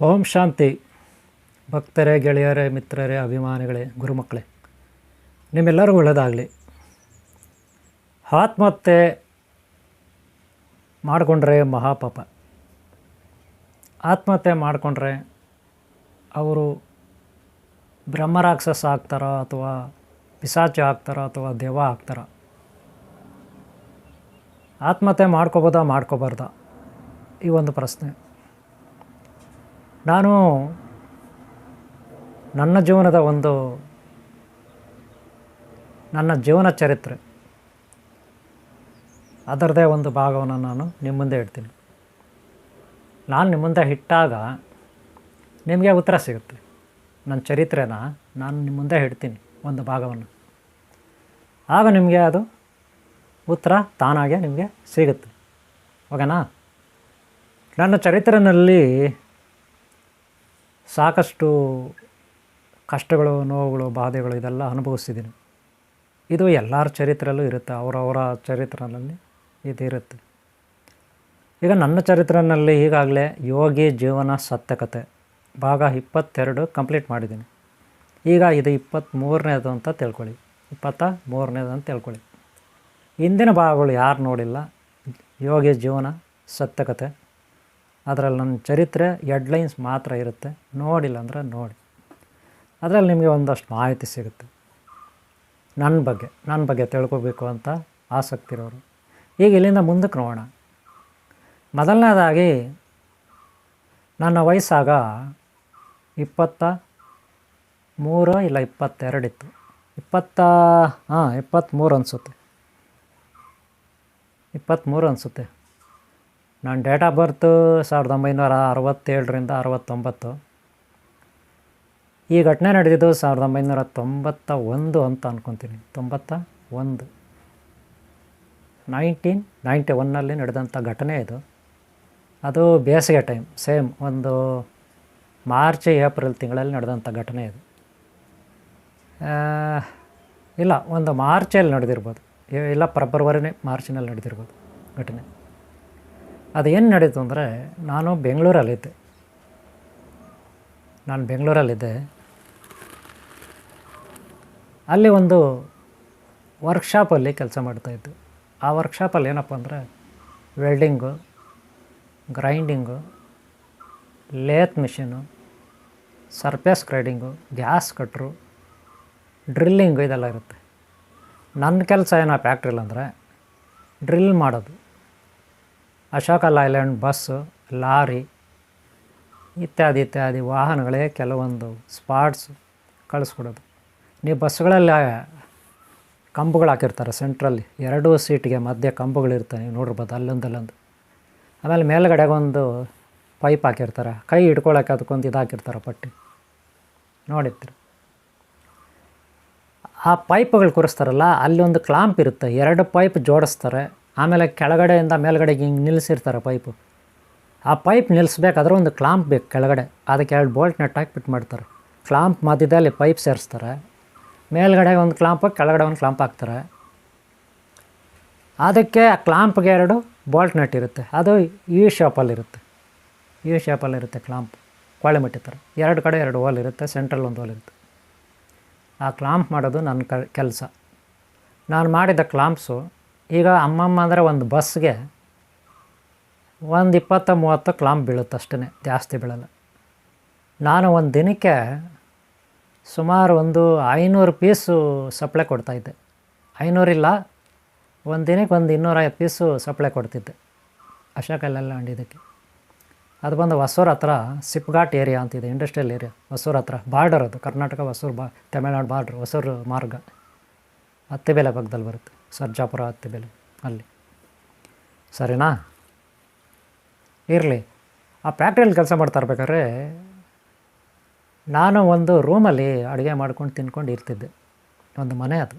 ಓಂ ಶಾಂತಿ. ಭಕ್ತರೇ, ಗೆಳೆಯರೇ, ಮಿತ್ರರೇ, ಅಭಿಮಾನಿಗಳೇ, ಗುರುಮಕ್ಕಳೇ, ನಿಮ್ಮೆಲ್ಲರಿಗೂ ಒಳ್ಳೆಯದಾಗಲಿ. ಆತ್ಮಹತ್ಯೆ ಮಾಡಿಕೊಂಡ್ರೆ ಮಹಾಪಾಪ. ಆತ್ಮಹತ್ಯೆ ಮಾಡಿಕೊಂಡ್ರೆ ಅವರು ಬ್ರಹ್ಮರಾಕ್ಷಸ ಆಗ್ತಾರೋ ಅಥವಾ ಪಿಶಾಚಿ ಆಗ್ತಾರೋ ಅಥವಾ ದೆವ್ವ ಆಗ್ತಾರೋ? ಆತ್ಮಹತ್ಯೆ ಮಾಡ್ಕೋಬೋದಾ ಮಾಡ್ಕೋಬಾರ್ದಾ, ಈ ಒಂದು ಪ್ರಶ್ನೆ. ನಾನು ನನ್ನ ಜೀವನ ಚರಿತ್ರೆ ಅದರದೇ ಒಂದು ಭಾಗವನ್ನು ನಾನು ನಿಮ್ಮ ಮುಂದೆ ಇಡ್ತೀನಿ. ನಾನು ನಿಮ್ಮ ಮುಂದೆ ಇಟ್ಟಾಗ ನಿಮಗೆ ಉತ್ತರ ಸಿಗುತ್ತೆ. ನನ್ನ ಚರಿತ್ರೆನ ನಾನು ನಿಮ್ಮ ಮುಂದೆ ಇಡ್ತೀನಿ, ಒಂದು ಭಾಗವನ್ನು. ಆಗ ನಿಮಗೆ ಅದು ಉತ್ತರ ತಾನಾಗೆ ನಿಮಗೆ ಸಿಗುತ್ತೆ. ಓಕೆನಾ? ನನ್ನ ಚರಿತ್ರೆಯಲ್ಲಿ ಸಾಕಷ್ಟು ಕಷ್ಟಗಳು, ನೋವುಗಳು, ಬಾಧೆಗಳು ಇದೆಲ್ಲ ಅನುಭವಿಸಿದ್ದೀನಿ. ಇದು ಎಲ್ಲರ ಚರಿತ್ರೆಯಲ್ಲೂ ಇರುತ್ತೆ, ಅವರವರ ಚರಿತ್ರೆಯಲ್ಲಿ ಇದಿರುತ್ತೆ. ಈಗ ನನ್ನ ಚರಿತ್ರೆಯಲ್ಲಿ ಈಗಾಗಲೇ ಯೋಗಿ ಜೀವನ ಸತ್ಯಕತೆ ಭಾಗ 22 ಕಂಪ್ಲೀಟ್ ಮಾಡಿದ್ದೀನಿ. ಈಗ ಇದು 23ನೇದು ಅಂತ ತಿಳ್ಕೊಳ್ಳಿ, 23ನೇದು ಅಂತ ತಿಳ್ಕೊಳ್ಳಿ. ಹಿಂದಿನ ಭಾಗಗಳು ಯಾರು ನೋಡಿಲ್ಲ, ಯೋಗಿ ಜೀವನ ಸತ್ಯಕತೆ, ಅದರಲ್ಲಿ ನನ್ನ ಚರಿತ್ರೆ ಹೆಡ್ಲೈನ್ಸ್ ಮಾತ್ರ ಇರುತ್ತೆ. ನೋಡಿಲ್ಲ ಅಂದರೆ ನೋಡಿ, ಅದರಲ್ಲಿ ನಿಮಗೆ ಒಂದಷ್ಟು ಮಾಹಿತಿ ಸಿಗುತ್ತೆ ನನ್ನ ಬಗ್ಗೆ ತಿಳ್ಕೊಬೇಕು ಅಂತ ಆಸಕ್ತಿ ಇರೋರು. ಈಗ ಇಲ್ಲಿಂದ ಮುಂದಕ್ಕೆ ನೋಡೋಣ. ಮೊದಲನೇದಾಗಿ ನನ್ನ ವಯಸ್ಸಾಗ 23 ಇಲ್ಲ 22 ಇತ್ತು. 23 ಅನಿಸುತ್ತೆ. 23 ಅನಿಸುತ್ತೆ. ನಾನು ಡೇಟ್ ಆಫ್ ಬರ್ತು 1967ರಿಂದ 69. ಈ ಘಟನೆ ನಡೆದಿದ್ದು 1991 ಅಂತ ಅಂದ್ಕೊತೀನಿ. 1991ನಲ್ಲಿ ನಡೆದಂಥ ಘಟನೆ ಇದು. ಅದು ಬೇಸಿಗೆ ಟೈಮ್, ಸೇಮ್ ಒಂದು ಮಾರ್ಚ್ ಏಪ್ರಿಲ್ ತಿಂಗಳಲ್ಲಿ ನಡೆದಂಥ ಘಟನೆ ಇದು. ಇಲ್ಲ, ಒಂದು ಮಾರ್ಚಲ್ಲಿ ನಡೆದಿರ್ಬೋದು, ಇಲ್ಲ ಫೆಬ್ರವರಿ ಮಾರ್ಚಿನಲ್ಲಿ ನಡೆದಿರ್ಬೋದು ಘಟನೆ. ಅದೇನು ನಡೀತು ಅಂದರೆ, ನಾನು ಬೆಂಗಳೂರಲ್ಲಿದ್ದೆ. ಅಲ್ಲಿ ಒಂದು ವರ್ಕ್ಶಾಪಲ್ಲಿ ಕೆಲಸ ಮಾಡ್ತಾಯಿದ್ದು. ಆ ವರ್ಕ್ಶಾಪಲ್ಲಿ ಏನಪ್ಪ ಅಂದರೆ welding, grinding, lathe machine, surface grinding, gas cutter, drilling ಇದೆಲ್ಲ ಇರುತ್ತೆ. ನನ್ನ ಕೆಲಸ ಏನೋ ಫ್ಯಾಕ್ಟ್ರಿಲಿ ಅಂದರೆ ಡ್ರಿಲ್ ಮಾಡೋದು. ಅಶೋಕ ಲೈಲ್ಯಾಂಡ್ ಬಸ್ಸು, ಲಾರಿ ಇತ್ಯಾದಿ ವಾಹನಗಳಿಗೆ ಕೆಲವೊಂದು ಸ್ಪಾಟ್ಸ್ ಕಳಿಸ್ಕೊಡೋದು. ನೀವು ಬಸ್ಗಳಲ್ಲಿ ಕಂಬಗಳು ಹಾಕಿರ್ತಾರೆ ಸೆಂಟ್ರಲ್ಲಿ, 2 ಸೀಟಿಗೆ ಮಧ್ಯೆ ಕಂಬಗಳಿರ್ತವೆ, ನೀವು ನೋಡಿರ್ಬೋದು ಅಲ್ಲೊಂದು. ಆಮೇಲೆ ಮೇಲ್ಗಡೆಗೆ ಒಂದು ಪೈಪ್ ಹಾಕಿರ್ತಾರೆ, ಕೈ ಹಿಡ್ಕೊಳ್ಳೋಕೆ ಅದಕ್ಕೊಂದು ಇದು ಹಾಕಿರ್ತಾರೆ, ಪಟ್ಟಿ ನೋಡಿರ್ತೀರ. ಆ ಪೈಪ್ಗಳು ಕೂರಿಸ್ತಾರಲ್ಲ, ಅಲ್ಲಿ ಒಂದು ಕ್ಲಾಂಪ್ ಇರುತ್ತೆ, 2 ಪೈಪ್ ಜೋಡಿಸ್ತಾರೆ. ಆಮೇಲೆ ಕೆಳಗಡೆಯಿಂದ ಮೇಲ್ಗಡೆಗೆ ಹಿಂಗೆ ನಿಲ್ಲಿಸಿರ್ತಾರೆ ಪೈಪು. ಆ ಪೈಪ್ ನಿಲ್ಲಿಸ್ಬೇಕಾದ್ರೆ ಒಂದು ಕ್ಲಾಂಪ್ ಬೇಕು ಕೆಳಗಡೆ, ಅದಕ್ಕೆ 2 ಬೋಲ್ಟ್ ನಟ್ ಹಾಕಿ ಫಿಟ್ ಮಾಡ್ತಾರೆ. ಕ್ಲಾಂಪ್ ಮಧ್ಯದಲ್ಲಿ ಪೈಪ್ ಸೇರಿಸ್ತಾರೆ, ಮೇಲ್ಗಡೆ ಒಂದು ಕ್ಲಾಂಪ್, ಕೆಳಗಡೆ ಒಂದು ಕ್ಲಾಂಪ್ ಹಾಕ್ತಾರೆ. ಅದಕ್ಕೆ ಆ ಕ್ಲಾಂಪ್ಗೆ 2 ಬೋಲ್ಟ್ ನಟ್ ಇರುತ್ತೆ. ಅದು ಈ ಶೇಪಲ್ಲಿರುತ್ತೆ ಕ್ಲಾಂಪ್, ಕೊಳೆ ಮಟ್ಟಿ ಥರ. 2 ಕಡೆ 2 ಹೋಲ್ ಇರುತ್ತೆ, ಸೆಂಟ್ರಲ್ ಒಂದು ಹೋಲ್ ಇರುತ್ತೆ. ಆ ಕ್ಲಾಂಪ್ ಮಾಡೋದು ನನ್ನ ಕೆಲಸ. ನಾನು ಮಾಡಿದ ಕ್ಲಾಂಪ್ಸು ಈಗ ಅಮ್ಮಮ್ಮ ಅಂದರೆ ಒಂದು ಬಸ್ಗೆ ಒಂದು 20-30 ಕ್ಲಾಂಪ್ ಬೀಳುತ್ತೆ ಅಷ್ಟೇ, ಜಾಸ್ತಿ ಬೀಳಲ್ಲ. ನಾನು ಒಂದು ದಿನಕ್ಕೆ ಸುಮಾರು ಒಂದು 500 ಪೀಸು ಸಪ್ಲೈ ಕೊಡ್ತಾಯಿದ್ದೆ. 500 ಇಲ್ಲ, ಒಂದು ದಿನಕ್ಕೆ ಒಂದು 250 ಪೀಸು ಸಪ್ಲೈ ಕೊಡ್ತಿದ್ದೆ ಅಶೋಕ ಲೈಲ್ಯಾಂಡ್ ಇದಕ್ಕೆ. ಅದು ಬಂದು ಹೊಸೂರು ಹತ್ರ ಸಿಪ್ಘಾಟ್ ಏರಿಯಾ ಅಂತಿದೆ, ಇಂಡಸ್ಟ್ರಿಯಲ್ ಏರಿಯಾ, ಹೊಸೂರು ಹತ್ರ ಬಾರ್ಡರ್. ಅದು ಕರ್ನಾಟಕ ಹೊಸೂರು ತಮಿಳ್ನಾಡು ಬಾರ್ಡ್ರ್, ಹೊಸೂರು ಮಾರ್ಗ, ಹತ್ತಿಬೆಲೆ ಪಕ್ಕದಲ್ಲಿ ಬರುತ್ತೆ, ಸರ್ಜಾಪುರ ಹತ್ತಿಬೆಲೆ ಅಲ್ಲಿ. ಸರಿನಾ? ಇರಲಿ. ಆ ಫ್ಯಾಕ್ಟ್ರಿಯಲ್ಲಿ ಕೆಲಸ ಮಾಡ್ತಾ ಇರ್ಬೇಕಾದ್ರೆ ನಾನು ಒಂದು ರೂಮಲ್ಲಿ ಅಡುಗೆ ಮಾಡ್ಕೊಂಡು ತಿನ್ಕೊಂಡು ಇರ್ತಿದ್ದೆ. ಒಂದು ಮನೆ, ಅದು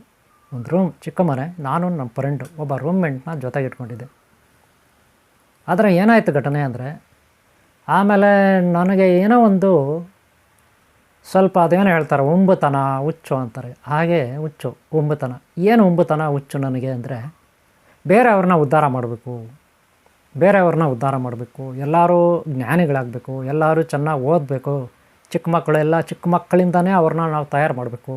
ಒಂದು ರೂಮ್, ಚಿಕ್ಕ ಮನೆ. ನಾನು ನಮ್ಮ ಫ್ರೆಂಡು ಒಬ್ಬ ರೂಮ್ಮೇಟ್ನ ಜೊತೆಗೆ ಇಟ್ಕೊಂಡಿದ್ದೆ. ಆದರೆ ಏನಾಯಿತು ಘಟನೆ ಅಂದರೆ, ಆಮೇಲೆ ನನಗೆ ಏನೋ ಒಂದು ಸ್ವಲ್ಪ ಅದೇನೋ ಹೇಳ್ತಾರೆ, ಉಂಬುತನ, ಹುಚ್ಚು ಅಂತಾರೆ. ಹಾಗೆ ಹುಚ್ಚು, ಉಂಬುತನ. ಏನು ಉಂಬುತನ, ಹುಚ್ಚು ನನಗೆ ಅಂದರೆ, ಬೇರೆಯವ್ರನ್ನ ಉದ್ಧಾರ ಮಾಡಬೇಕು, ಬೇರೆಯವ್ರನ್ನ ಉದ್ಧಾರ ಮಾಡಬೇಕು, ಎಲ್ಲರೂ ಜ್ಞಾನಿಗಳಾಗಬೇಕು, ಎಲ್ಲರೂ ಚೆನ್ನಾಗಿ ಓದಬೇಕು. ಚಿಕ್ಕ ಮಕ್ಕಳೆಲ್ಲ ಚಿಕ್ಕ ಮಕ್ಕಳಿಂದನೇ ಅವ್ರನ್ನ ನಾವು ತಯಾರು ಮಾಡಬೇಕು.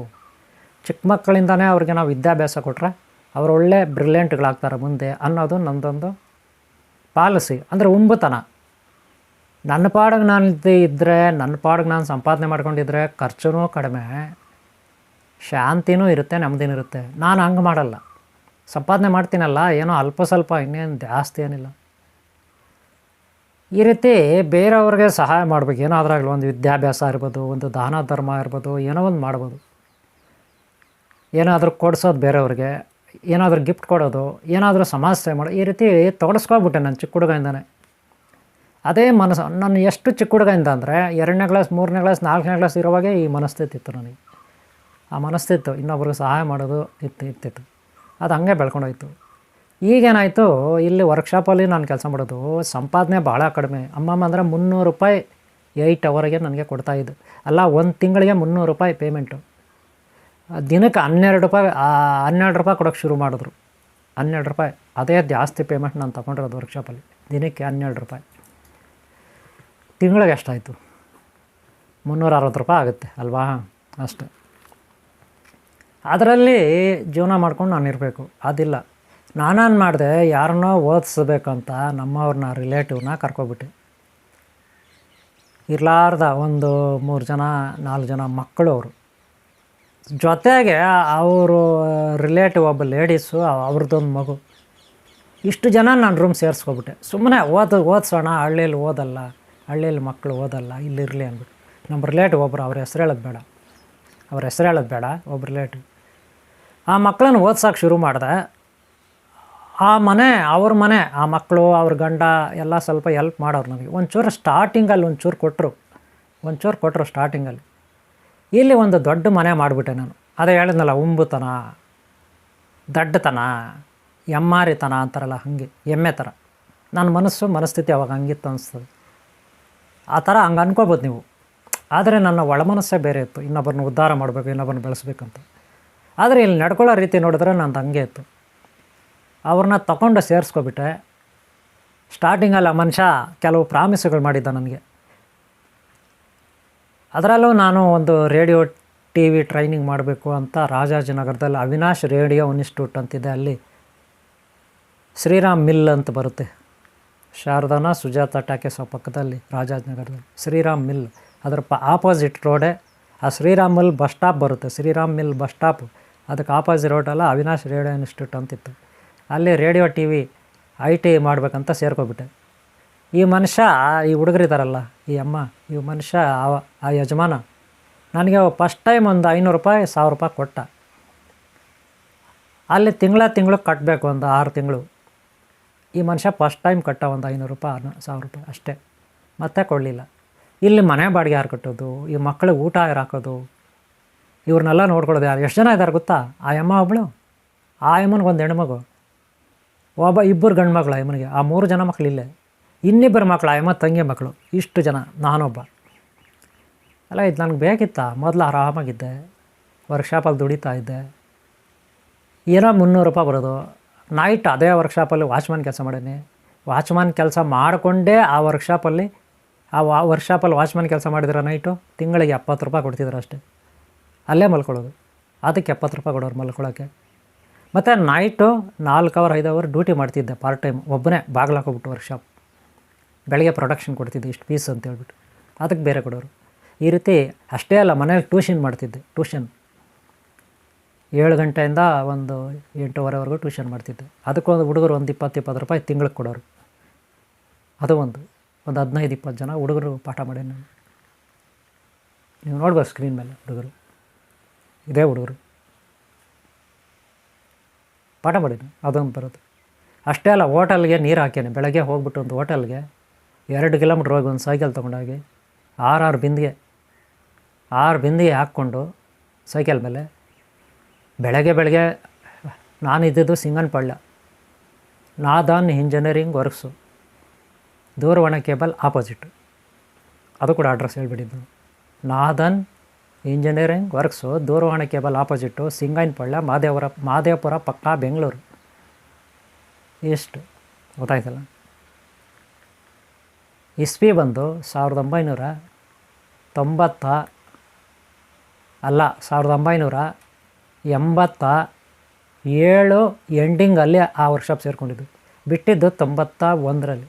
ಚಿಕ್ಕ ಮಕ್ಕಳಿಂದನೇ ಅವ್ರಿಗೆ ನಾವು ವಿದ್ಯಾಭ್ಯಾಸ ಕೊಟ್ಟರೆ ಅವರು ಒಳ್ಳೆ ಬ್ರಿಲಿಯಂಟ್ಗಳಾಗ್ತಾರೆ ಮುಂದೆ ಅನ್ನೋದು ನಮ್ಮದೊಂದು ಪಾಲಿಸಿ. ಅಂದರೆ ಉಂಬುತನ. ನನ್ನ ಪಾಡಿಗೆ ನಾನು ಇದ್ದರೆ, ನನ್ನ ಪಾಡಿಗೆ ನಾನು ಸಂಪಾದನೆ ಮಾಡ್ಕೊಂಡಿದ್ರೆ ಖರ್ಚೂ ಕಡಿಮೆ, ಶಾಂತಿನೂ ಇರುತ್ತೆ, ನೆಮ್ಮದಿನೂ ಇರುತ್ತೆ. ನಾನು ಹಂಗೆ ಮಾಡಲ್ಲ. ಸಂಪಾದನೆ ಮಾಡ್ತೀನಲ್ಲ, ಏನೋ ಅಲ್ಪ ಸ್ವಲ್ಪ, ಇನ್ನೇನು ಜಾಸ್ತಿ ಏನಿಲ್ಲ. ಈ ರೀತಿ ಬೇರೆಯವ್ರಿಗೆ ಸಹಾಯ ಮಾಡಬೇಕು. ಏನಾದ್ರಾಗಲಿ ಒಂದು ವಿದ್ಯಾಭ್ಯಾಸ ಇರ್ಬೋದು, ಒಂದು ದಾನ ಧರ್ಮ ಇರ್ಬೋದು, ಏನೋ ಒಂದು ಮಾಡ್ಬೋದು. ಏನಾದರೂ ಕೊಡಿಸೋದು ಬೇರೆಯವ್ರಿಗೆ, ಏನಾದರೂ ಗಿಫ್ಟ್ ಕೊಡೋದು, ಏನಾದರೂ ಸಮಾಜ ಸೇವೆ ಮಾಡೋದು, ಈ ರೀತಿ ತೊಡಸ್ಕೊಬಿಟ್ಟೆ ನಾನು ಚಿಕ್ಕ ಹುಡುಗಯಿಂದನೇ. ಅದೇ ಮನಸ್ಸು ನಾನು ಎಷ್ಟು ಚಿಕ್ಕ ಹುಡುಗಯಿಂದ ಅಂದರೆ 2ನೇ ಕ್ಲಾಸ್ 3ನೇ ಕ್ಲಾಸ್ 4ನೇ ಕ್ಲಾಸ್ ಇರುವಾಗೆ ಈ ಮನಸ್ಥಿತಿ ಇತ್ತು ನನಗೆ. ಆ ಮನಸ್ಥಿತಿ ಇನ್ನೊಬ್ರಿಗೆ ಸಹಾಯ ಮಾಡೋದು ಇರ್ತಿತ್ತು. ಅದು ಹಂಗೆ ಬೆಳ್ಕೊಂಡೋಯ್ತು. ಈಗೇನಾಯಿತು, ಇಲ್ಲಿ ವರ್ಕ್ಶಾಪಲ್ಲಿ ನಾನು ಕೆಲಸ ಮಾಡೋದು, ಸಂಪಾದನೆ ಭಾಳ ಕಡಿಮೆ. ಅಮ್ಮಮ್ಮ ಅಂದರೆ 300 ರೂಪಾಯಿ 8 ಅವರಿಗೆ ನನಗೆ ಕೊಡ್ತಾಯಿದ್ದು. ಅಲ್ಲ, ಒಂದು ತಿಂಗಳಿಗೆ 300 ರೂಪಾಯಿ ಪೇಮೆಂಟು. ದಿನಕ್ಕೆ 12 ರೂಪಾಯಿ ಕೊಡೋಕ್ಕೆ ಶುರು ಮಾಡಿದ್ರು. 12 ರೂಪಾಯಿ, ಅದೇ ಜಾಸ್ತಿ ಪೇಮೆಂಟ್ ನಾನು ತೊಗೊಂಡಿರೋದು ವರ್ಕ್ಶಾಪಲ್ಲಿ. ದಿನಕ್ಕೆ 12 ರೂಪಾಯಿ. ತಿಂಗಳಿಗೆ ಎಷ್ಟಾಯಿತು? 360 ರೂಪಾಯಿ ಆಗುತ್ತೆ ಅಲ್ವಾ? ಅಷ್ಟೆ. ಅದರಲ್ಲಿ ಜೀವನ ಮಾಡ್ಕೊಂಡು ನಾನು ಇರಬೇಕು. ಅದಿಲ್ಲ. ನಾನೇನು ಮಾಡಿದೆ, ಯಾರನ್ನೋ ಓದಿಸ್ಬೇಕಂತ ನಮ್ಮವ್ರನ್ನ ರಿಲೇಟಿವ್ನ ಕರ್ಕೊಬಿಟ್ಟೆ. ಇರಲಾರ್ದ ಒಂದು 3 ಜನ 4 ಜನ ಮಕ್ಕಳು ಅವರು. ಜೊತೆಗೆ ಅವರು ರಿಲೇಟಿವ್ ಒಬ್ಬ ಲೇಡೀಸು, ಅವ್ರದ್ದೊಂದು ಮಗು. ಇಷ್ಟು ಜನ ನಾನು ರೂಮ್ ಸೇರಿಸ್ಕೊಬಿಟ್ಟೆ. ಸುಮ್ಮನೆ ಓದಿಸೋಣ, ಹಳ್ಳಿಯಲ್ಲಿ ಓದಲ್ಲ, ಹಳ್ಳಿಯಲ್ಲಿ ಮಕ್ಕಳು ಓದಲ್ಲ, ಇಲ್ಲಿರಲಿ ಅಂದ್ಬಿಟ್ಟು. ನಮ್ಮ ರಿಲೇಟಿವ್ ಒಬ್ಬರು, ಅವ್ರ ಹೆಸರು ಹೇಳೋದು ಬೇಡ, ಒಬ್ಬ ರಿಲೇಟಿವ್. ಆ ಮಕ್ಕಳನ್ನು ಓದ್ಸೋಕೆ ಶುರು ಮಾಡಿದೆ. ಅವ್ರ ಮನೆ, ಆ ಮಕ್ಕಳು, ಅವ್ರ ಗಂಡ ಎಲ್ಲ ಸ್ವಲ್ಪ ಹೆಲ್ಪ್ ಮಾಡೋರು ನನಗೆ. ಒಂಚೂರು ಸ್ಟಾರ್ಟಿಂಗಲ್ಲಿ ಒಂಚೂರು ಕೊಟ್ಟರು ಸ್ಟಾರ್ಟಿಂಗಲ್ಲಿ. ಇಲ್ಲಿ ಒಂದು ದೊಡ್ಡ ಮನೆ ಮಾಡಿಬಿಟ್ಟೆ ನಾನು. ಅದೇ ಹೇಳಿದ್ನಲ್ಲ, ಉಂಬುತನ, ದಡ್ಡತನ, ಎಮ್ಮಾರಿತನ ಅಂತಾರಲ್ಲ, ಹಾಗೆ ಎಮ್ಮೆ ಥರ ನನ್ನ ಮನಸ್ಥಿತಿ ಅವಾಗ ಹಂಗಿತ್ತು ಅನಿಸ್ತದೆ. ಆ ಥರ ಹಂಗೆ ಅನ್ಕೋಬೋದು ನೀವು. ಆದರೆ ನನ್ನ ಒಳಮನಸ್ಸೇ ಬೇರೆ ಇತ್ತು. ಇನ್ನೊಬ್ಬರನ್ನ ಉದ್ಧಾರ ಮಾಡಬೇಕು, ಇನ್ನೊಬ್ಬರನ್ನ ಬೆಳೆಸ್ಬೇಕಂತ. ಆದರೆ ಇಲ್ಲಿ ನಡ್ಕೊಳ್ಳೋ ರೀತಿ ನೋಡಿದ್ರೆ ನಂದು ಹಂಗೆ ಇತ್ತು. ಅವ್ರನ್ನ ತಗೊಂಡು ಸೇರಿಸ್ಕೊಬಿಟ್ಟೆ. ಸ್ಟಾರ್ಟಿಂಗಲ್ಲಿ ಆ ಮನುಷ್ಯ ಕೆಲವು ಪ್ರಾಮಿಸ್ಗಳು ಮಾಡಿದ್ದ ನನಗೆ. ಅದರಲ್ಲೂ ನಾನು ಒಂದು ರೇಡಿಯೋ TV ಟ್ರೈನಿಂಗ್ ಮಾಡಬೇಕು ಅಂತ ರಾಜಾಜಿನಗರದಲ್ಲಿ ಅವಿನಾಶ್ ರೇಡಿಯೋ ಇನ್ಸ್ಟಿಟ್ಯೂಟ್ ಅಂತಿದೆ. ಅಲ್ಲಿ ಶ್ರೀರಾಮ್ ಮಿಲ್ ಅಂತ ಬರುತ್ತೆ. ಶಾರದಾನ ಸುಜಾತ ಟಾಕೀಸ್ ಪಕ್ಕದಲ್ಲಿ ರಾಜಾಜಿನಗರದಲ್ಲಿ ಶ್ರೀರಾಮ್ ಮಿಲ್. ಅದರ ಆಪೋಸಿಟ್ ರೋಡೇ ಆ ಶ್ರೀರಾಮ್ ಮಿಲ್ ಬಸ್ ಸ್ಟಾಪ್ ಬರುತ್ತೆ. ಶ್ರೀರಾಮ್ ಮಿಲ್ ಬಸ್ ಸ್ಟಾಪ್, ಅದಕ್ಕೆ ಆಪೋಸಿಟ್ ರೋಡಲ್ಲ ಅವಿನಾಶ್ ರೇಡಿಯೋ ಇನ್ಸ್ಟಿಟ್ಯೂಟ್ ಅಂತಿತ್ತು. ಅಲ್ಲಿ ರೇಡಿಯೋ TV IT ಮಾಡಬೇಕಂತ ಸೇರ್ಕೊಬಿಟ್ಟೆ. ಈ ಮನುಷ್ಯ, ಈ ಹುಡುಗರಿದ್ದಾರಲ್ಲ, ಈ ಮನುಷ್ಯ, ಆ ಯಜಮಾನ ನನಗೆ ಫಸ್ಟ್ ಟೈಮ್ ಒಂದು 500 ರೂಪಾಯಿ 1000 ರೂಪಾಯಿ ಕೊಟ್ಟ. ಅಲ್ಲಿ ತಿಂಗಳು ಕಟ್ಟಬೇಕು, ಒಂದು 6 ತಿಂಗಳು. ಈ ಮನುಷ್ಯ ಫಸ್ಟ್ ಟೈಮ್ ಕಟ್ಟ ಒಂದು 500 ರೂಪಾಯಿ 1000 ರೂಪಾಯಿ ಅಷ್ಟೇ, ಮತ್ತೆ ಕೊಡಲಿಲ್ಲ. ಇಲ್ಲಿ ಮನೆ ಬಾಡಿಗೆ ಯಾರು ಕಟ್ಟೋದು, ಈ ಮಕ್ಕಳಿಗೆ ಊಟ ಯಾರು ಹಾಕೋದು, ಇವ್ರನ್ನೆಲ್ಲ ನೋಡ್ಕೊಳ್ಳೋದು ಯಾರು? ಎಷ್ಟು ಜನ ಇದ್ದಾರೆ ಗೊತ್ತಾ? ಆ ಒಬ್ಬಳು, ಆ ಒಂದು ಹೆಣ್ಮಗು, ಇಬ್ಬರು ಗಂಡು ಮಕ್ಕಳು ಅಮ್ಮನಿಗೆ. ಆ 3 ಜನ ಮಕ್ಕಳು ಇಲ್ಲೇ, ಇನ್ನಿಬ್ಬರು ಮಕ್ಕಳು ಅಮ್ಮ ತಂಗಿ ಮಕ್ಕಳು. ಇಷ್ಟು ಜನ, ನಾನೊಬ್ಬ. ಅಲ್ಲ, ಇದು ನನಗೆ ಬೇಕಿತ್ತಾ? ಮೊದಲು ಆರಾಮಾಗಿದ್ದೆ, ವರ್ಕ್ಶಾಪಲ್ಲಿ ದುಡಿತಾ ಇದ್ದೆ. ಏನೋ 300 ರೂಪಾಯಿ ಬರೋದು. ನೈಟ್ ಅದೇ ವರ್ಕ್ಶಾಪಲ್ಲಿ ವಾಚ್ಮ್ಯಾನ್ ಕೆಲಸ ಮಾಡೀನಿ. ವಾಚ್ಮ್ಯಾನ್ ಕೆಲಸ ಮಾಡಿಕೊಂಡೇ ಆ ವರ್ಕ್ಶಾಪಲ್ಲಿ ವಾಚ್ಮ್ಯಾನ್ ಕೆಲಸ ಮಾಡಿದ್ರೆ ನೈಟು ತಿಂಗಳಿಗೆ 70 ರೂಪಾಯಿ ಕೊಡ್ತಿದ್ರು ಅಷ್ಟೇ. ಅಲ್ಲೇ ಮಲ್ಕೊಳ್ಳೋದು. ಅದಕ್ಕೆ 70 ರೂಪಾಯಿ ಕೊಡೋರು ಮಲ್ಕೊಳ್ಳೋಕ್ಕೆ. ಮತ್ತು ನೈಟು 4 ಅವರ್ 5 ಅವರ್ ಡ್ಯೂಟಿ ಮಾಡ್ತಿದ್ದೆ ಪಾರ್ಟ್ ಟೈಮ್, ಒಬ್ಬನೇ ಬಾಗಿಲು ಹಾಕೋಬಿಟ್ಟು ವರ್ಕ್ಶಾಪ್. ಬೆಳಗ್ಗೆ ಪ್ರೊಡಕ್ಷನ್ ಕೊಡ್ತಿದ್ದೆ, ಇಷ್ಟು ಪೀಸ್ ಅಂತ ಹೇಳ್ಬಿಟ್ಟು, ಅದಕ್ಕೆ ಬೇರೆ ಕೊಡೋರು. ಈ ರೀತಿ ಅಷ್ಟೇ ಅಲ್ಲ, ಮನೇಲಿ ಟ್ಯೂಷನ್ ಮಾಡ್ತಿದ್ದೆ. 7 ಗಂಟೆಯಿಂದ ಒಂದು 8:30ವರೆಗೂ ಟ್ಯೂಷನ್ ಮಾಡ್ತಿದ್ದೆ. ಅದಕ್ಕೊಂದು ಹುಡುಗರು ಒಂದು 20 ರೂಪಾಯಿ ತಿಂಗಳಿಗೆ ಕೊಡೋರು. ಅದು ಒಂದು 15-20 ಜನ ಹುಡುಗರು ಪಾಠ ಮಾಡಿ ನಾನು. ನೀವು ನೋಡ್ಬೇಕು ಸ್ಕ್ರೀನ್ ಮೇಲೆ ಹುಡುಗರು, ಇದೇ ಹುಡುಗರು ಪಾಠ ಮಾಡಿದ್ವಿ. ಅದೊಂದು ಬರೋದು. ಅಷ್ಟೇ ಅಲ್ಲ, ಹೋಟೆಲ್ಗೆ ನೀರು ಹಾಕೇನೆ. ಬೆಳಗ್ಗೆ ಹೋಗ್ಬಿಟ್ಟು ಒಂದು ಹೋಟೆಲ್ಗೆ 2 ಕಿಲೋಮೀಟ್ರ್ ಹೋಗಿ ಒಂದು ಸೈಕಲ್ ತೊಗೊಂಡೋಗಿ 6 ಬಿಂದಿಗೆ ಹಾಕ್ಕೊಂಡು ಸೈಕಲ್ ಮೇಲೆ ಬೆಳಗ್ಗೆ ನಾನಿದ್ದಿದ್ದು ಸಿಂಗನಪಳ್ಳ, ನಾದಾನ್ ಇಂಜಿನಿಯರಿಂಗ್ ವರ್ಕ್ಸು, ದೂರವಾಣಿ ಕೇಬಲ್ ಆಪೋಸಿಟ್. ಅದು ಕೂಡ ಅಡ್ರೆಸ್ ಹೇಳ್ಬಿಟ್ಟಿದ್ದು. ನಾದನ್ ಇಂಜಿನಿಯರಿಂಗ್ ವರ್ಕ್ಸು, ದೂರವಾಣಿ ಕೇಬಲ್ ಆಪೋಸಿಟ್ಟು, ಸಿಂಗನಪಳ್ಳ, ಮಾದೇವಪುರ ಪಕ್ಕ, ಬೆಂಗಳೂರು. ಇಷ್ಟು ಗೊತ್ತಾಯ್ತಲ್ಲ. ಇಸ್ವಿ ಬಂದು 1990 ಅಲ್ಲ 1987 ಎಂಡಿಂಗಲ್ಲಿ ಆ ವರ್ಕ್ಶಾಪ್ ಸೇರಿಕೊಂಡಿದ್ದು. ಬಿಟ್ಟಿದ್ದು 91ರಲ್ಲಿ.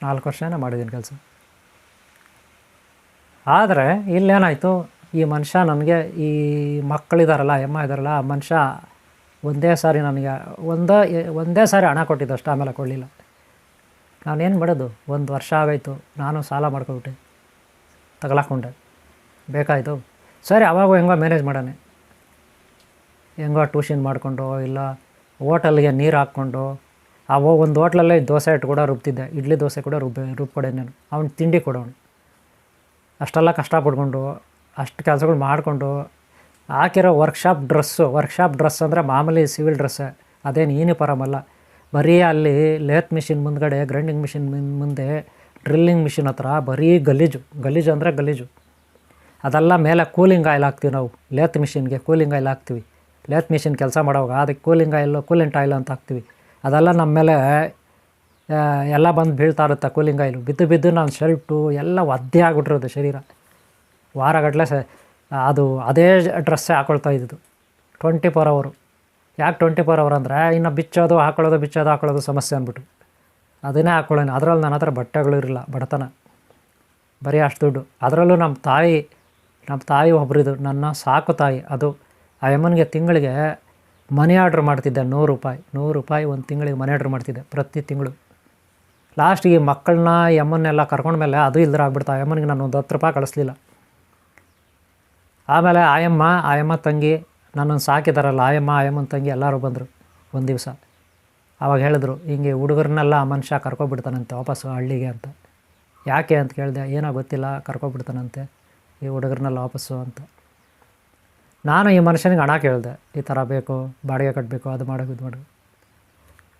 4 ವರ್ಷನೇ ಮಾಡಿದ್ದೀನಿ ಕೆಲಸ. ಆದರೆ ಇಲ್ಲೇನಾಯಿತು, ಈ ಮನುಷ್ಯ ನನಗೆ, ಈ ಮಕ್ಕಳಿದಾರಲ್ಲ, ಎಮ್ಮ ಇದ್ದಾರಲ್ಲ, ಆ ಮನುಷ್ಯ ಒಂದೇ ಸಾರಿ ನನಗೆ ಒಂದೇ ಸಾರಿ ಹಣ ಕೊಟ್ಟಿದ್ದಷ್ಟು, ಆಮೇಲೆ ಕೊಡಲಿಲ್ಲ. ನಾನೇನು ಮಾಡೋದು, 1 ವರ್ಷ ಆಗೋಯ್ತು, ನಾನು ಸಾಲ ಮಾಡ್ಕೊಬಿಟ್ಟೆ, ತಗಲಾಕೊಂಡೆ, ಬೇಕಾಯಿತು. ಸರಿ, ಅವಾಗ ಹೆಂಗೋ ಮ್ಯಾನೇಜ್ ಮಾಡೋಣ, ಹೆಂಗೋ ಟ್ಯೂಷನ್ ಮಾಡಿಕೊಂಡು, ಇಲ್ಲ ಹೋಟೆಲ್ಗೆ ನೀರು ಹಾಕ್ಕೊಂಡು, ಒಂದು ಹೋಟ್ಲಲ್ಲೇ ದೋಸೆ ಇಟ್ಟು ಕೂಡ ರುಬ್ತಿದ್ದೆ, ಇಡ್ಲಿ ದೋಸೆ ಕೂಡ ರುಬ್ಕೊಡೆ ನಾನು, ಅವ್ನು ತಿಂಡಿ ಕೊಡೋನು. ಅಷ್ಟೆಲ್ಲ ಕಷ್ಟಪಡ್ಕೊಂಡು ಅಷ್ಟು ಕೆಲಸಗಳು ಮಾಡಿಕೊಂಡು ಹಾಕಿರೋ ವರ್ಕ್ಶಾಪ್ ಡ್ರೆಸ್ ಅಂದರೆ ಮಾಮೂಲಿ ಸಿವಿಲ್ ಡ್ರೆಸ್ಸೇ, ಅದೇನು ಯೂನಿಫಾರ್ಮ್ ಅಲ್ಲ. ಬರೀ ಅಲ್ಲಿ ಲೇತ್ ಮಿಷಿನ್ ಮುಂದ್ಗಡೆ, ಗ್ರೈಂಡಿಂಗ್ ಮಿಷಿನ್ ಮುಂದೆ, ಡ್ರಿಲ್ಲಿಂಗ್ ಮಿಷಿನ್ ಹತ್ರ ಬರೀ ಗಲೀಜು ಅಂದರೆ ಗಲೀಜು. ಅದೆಲ್ಲ ಮೇಲೆ ಕೂಲಿಂಗ್ ಆಯಿಲ್ ಹಾಕ್ತೀವಿ ನಾವು, ಲೇತ್ ಮಿಷಿನ್ಗೆ ಕೂಲಿಂಗ್ ಆಯಿಲ್ ಹಾಕ್ತೀವಿ. ಲೇತ್ ಮಿಷಿನ್ ಕೆಲಸ ಮಾಡೋವಾಗ ಅದಕ್ಕೆ ಕೂಲೆಂಟ್ ಆಯಿಲ್ ಅಂತ ಹಾಕ್ತೀವಿ. ಅದೆಲ್ಲ ನಮ್ಮ ಮೇಲೆ ಎಲ್ಲ ಬಂದು ಬೀಳ್ತಾ ಇರುತ್ತೆ, ಕೂಲಿಂಗ್ ಆಯಿಲು ಬಿದ್ದು ನಾನು ಶರ್ಟು ಎಲ್ಲ ಒದ್ದೆ ಆಗಿಬಿಟ್ಟಿರೋದು ಶರೀರ. ವಾರಗಟ್ಟಲೆ ಅದು ಅದೇ ಡ್ರೆಸ್ಸೇ ಹಾಕ್ಕೊಳ್ತಾ ಇದ್ದಿದ್ದು 24 ಅವರು. ಯಾಕೆ 24 ಅವರ್ ಅಂದರೆ, ಇನ್ನು ಬಿಚ್ಚೋದು ಹಾಕೊಳ್ಳೋದು ಸಮಸ್ಯೆ ಅಂದ್ಬಿಟ್ಟು ಅದನ್ನೇ ಹಾಕ್ಕೊಳ್ಳೋಣ. ಅದರಲ್ಲಿ ನನ್ನ ಹತ್ರ ಬಟ್ಟೆಗಳು ಇರಲಿಲ್ಲ, ಬಡತನ, ಬರೀ ಅಷ್ಟು ದುಡ್ಡು. ಅದರಲ್ಲೂ ನಮ್ಮ ತಾಯಿ ಒಬ್ಬರಿದ್ದು, ನನ್ನ ಸಾಕು ತಾಯಿ. ಅದು ಆ ಯಮ್ಮನಿಗೆ ತಿಂಗಳಿಗೆ ಮನಿ ಆರ್ಡ್ರ್ ಮಾಡ್ತಿದ್ದೆ, ₹100 ಒಂದು ತಿಂಗಳಿಗೆ ಮನಿ ಆರ್ಡ್ರ್ ಮಾಡ್ತಿದ್ದೆ ಪ್ರತಿ ತಿಂಗಳು. ಲಾಸ್ಟಿಗೆ ಮಕ್ಕಳನ್ನ ಯಮ್ಮನ್ನೆಲ್ಲ ಕರ್ಕೊಂಡ್ಮೇಲೆ ಅದು ಇಲ್ದ್ರೆ ಆಗ್ಬಿಡ್ತಾ. ಯಮ್ಮನಿಗೆ ನಾನು ಒಂದು ₹10 ಕಳಿಸ್ಲಿಲ್ಲ. ಆಮೇಲೆ ಆಯಮ್ಮ ತಂಗಿ, ನನ್ನನ್ನು ಸಾಕಿದಾರಲ್ಲ ಆಯಮ್ಮನ ತಂಗಿ ಎಲ್ಲರೂ ಬಂದರು ಒಂದು ದಿವಸ. ಆವಾಗ ಹೇಳಿದ್ರು, ಹಿಂಗೆ ಹುಡುಗರನ್ನೆಲ್ಲ ಆ ಮನುಷ್ಯ ಕರ್ಕೊಬಿಡ್ತಾನಂತೆ ವಾಪಸ್ಸು ಹಳ್ಳಿಗೆ ಅಂತ. ಯಾಕೆ ಅಂತ ಕೇಳಿದೆ, ಏನೋ ಗೊತ್ತಿಲ್ಲ, ಕರ್ಕೊಬಿಡ್ತಾನಂತೆ ಈ ಹುಡುಗರನ್ನೆಲ್ಲ ವಾಪಸ್ಸು ಅಂತ. ನಾನು ಈ ಮನುಷ್ಯನಿಗೆ ಹಣ ಕೇಳಿದೆ, ಈ ಥರ ಬೇಕು, ಬಾಡಿಗೆ ಕಟ್ಟಬೇಕು, ಅದು ಮಾಡೋದು ಇದು ಮಾಡೋದು.